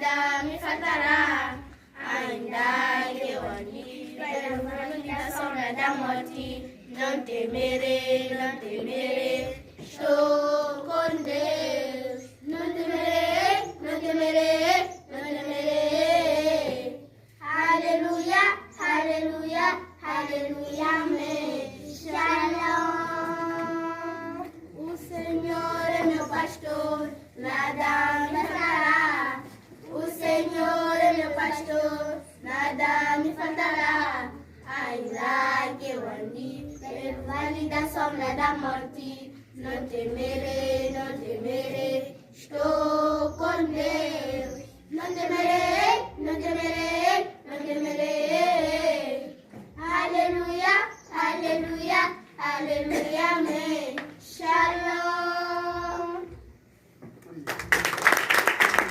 nada me faltará. Ainda que eu ande pela sombra da morte, não temerei, não temerei. Estou com Deus. Não temerei, não temerei, não temerei. Aleluia, aleluia, aleluia, amém. Shalom. O Senhor é meu pastor, nada me faltará. O Senhor é meu pastor, nada me faltará. Ainda que eu ande pelo vale da sombra da morte, não temerei, não temerei. Estou com Deus. Não temerei, não temerei, não temerei. Aleluia, aleluia, aleluia, amém.